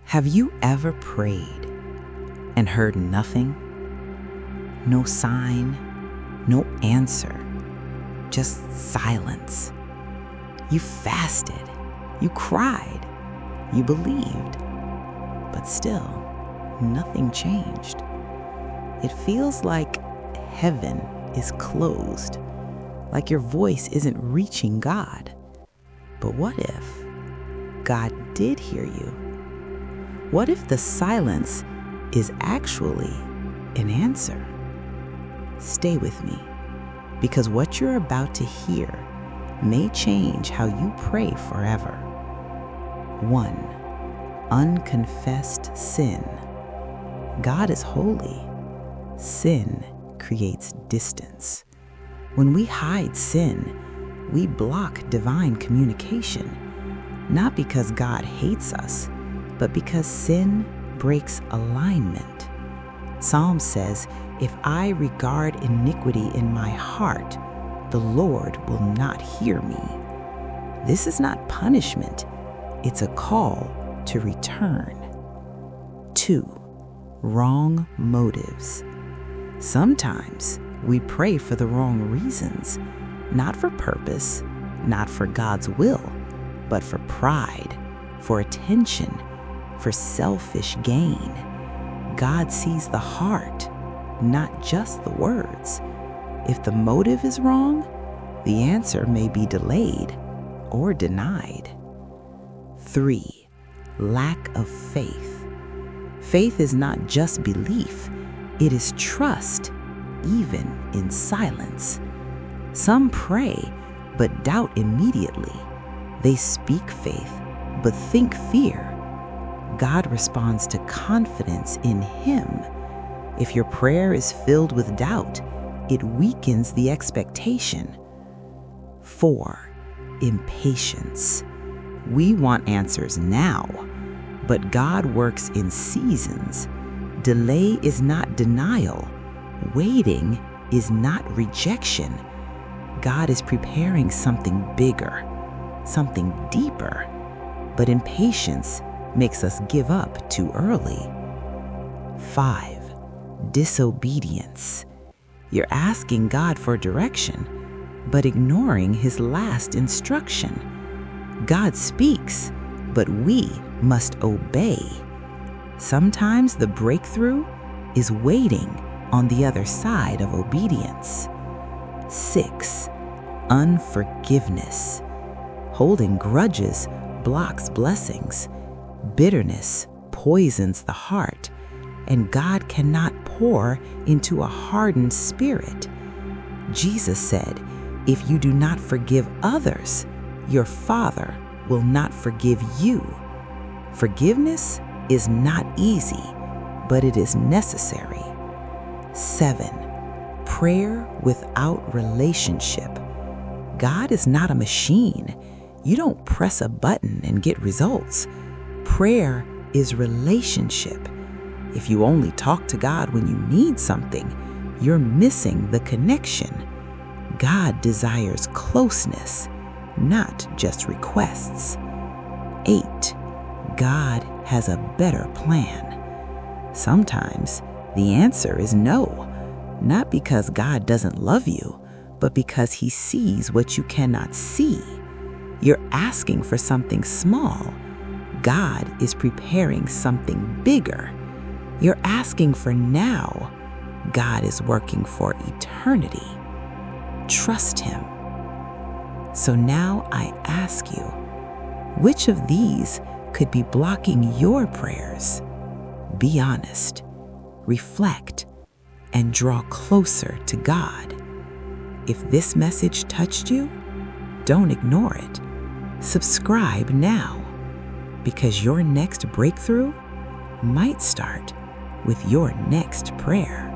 Have you ever prayed and heard nothing? No sign, no answer, just silence. You fasted, you cried, you believed, but still, nothing changed. It feels like heaven is closed, like your voice isn't reaching God. But what if God did hear you? What if the silence is actually an answer? Stay with me, because what you're about to hear may change how you pray forever. 1. Unconfessed sin. God is holy. Sin creates distance. When we hide sin, we block divine communication, not because God hates us, but because sin breaks alignment. Psalm says, "If I regard iniquity in my heart, the Lord will not hear me." This is not punishment, it's a call to return. 2. Wrong motives. Sometimes we pray for the wrong reasons, not for purpose, not for God's will, but for pride, for attention, for selfish gain. God sees the heart, not just the words. If the motive is wrong, the answer may be delayed or denied. 3. Lack of faith. Faith is not just belief, it is trust, even in silence. Some pray, but doubt immediately. They speak faith, but think fear. God responds to confidence in Him. If your prayer is filled with doubt, it weakens the expectation. 4. Impatience. We want answers now, but God works in seasons. Delay is not denial. Waiting is not rejection. God is preparing something bigger, something deeper, but impatience makes us give up too early. 5. Disobedience. You're asking God for direction, but ignoring His last instruction. God speaks, but we must obey. Sometimes the breakthrough is waiting on the other side of obedience. 6. Unforgiveness. Holding grudges blocks blessings. Bitterness poisons the heart, and God cannot pour into a hardened spirit. Jesus said, "If you do not forgive others, your Father will not forgive you." Forgiveness is not easy, but it is necessary. 7. Prayer without relationship. God is not a machine. You don't press a button and get results. Prayer is relationship. If you only talk to God when you need something, you're missing the connection. God desires closeness, not just requests. 8. God has a better plan. Sometimes the answer is no, not because God doesn't love you, but because He sees what you cannot see. You're asking for something small. God is preparing something bigger. You're asking for now. God is working for eternity. Trust Him. So now I ask you, which of these could be blocking your prayers? Be honest, reflect, and draw closer to God. If this message touched you, don't ignore it. Subscribe now, because your next breakthrough might start with your next prayer.